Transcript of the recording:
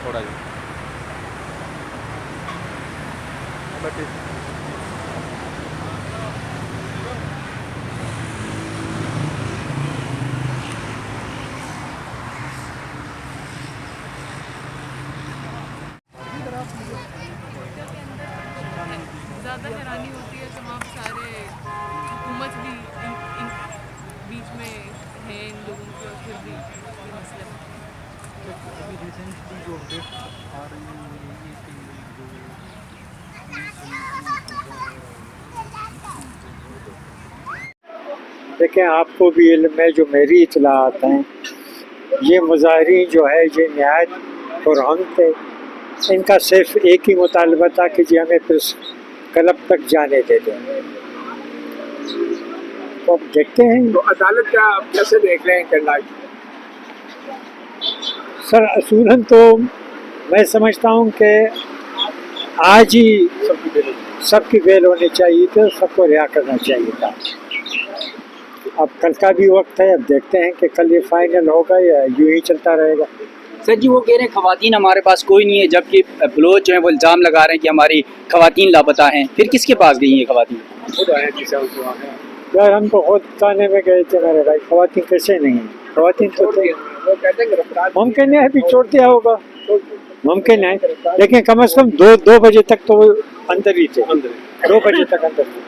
थोड़ा ही ज़्यादा हैरानी होती है तमाम सारे हुकूमत भी इन बीच में है इन लोगों के और फिर भी ये मसले बनते हैं। अभी रिसेंटली जो अपडेट आ रही है वो यही है कि जो देखें, आपको भी इल्म है, जो मेरी इत्तलात हैं, ये मुजाहिरीन जो है ये नहायत पुरअमन थे। इनका सिर्फ एक ही मुतालबा था कि जी हमें प्रेस क्लब तक जाने दे दें। तो अब देखते हैं। तो अदालत क्या कैसे देख रहे हैं करना? सर असूलन तो मैं समझता हूँ कि आज ही सबकी बेल होनी चाहिए थी, सबको रिहा करना चाहिए था। अब कल का भी वक्त है, अब देखते हैं कि कल ये फाइनल होगा या यूं ही चलता रहेगा। सर जी वो कह रहे हैं खवातीन हमारे पास कोई नहीं है, जबकि बलोच जो है वो इल्ज़ाम लगा रहे हैं कि हमारी खवातीन लापता हैं। फिर किसके पास गई हैं खवातीन? खुद आए जिसे यार हम तो खुद थाने में गए थे मेरे भाई, खवातीन कैसे नहीं है? खवातीन तो थे। वो कहते हैं गिरफ्तार मुमकिन है अभी छोड़ दिया होगा, मुमकिन है, लेकिन कम से कम दो बजे तक तो वो अंदर ही थे। 2 बजे तक अंदर थे।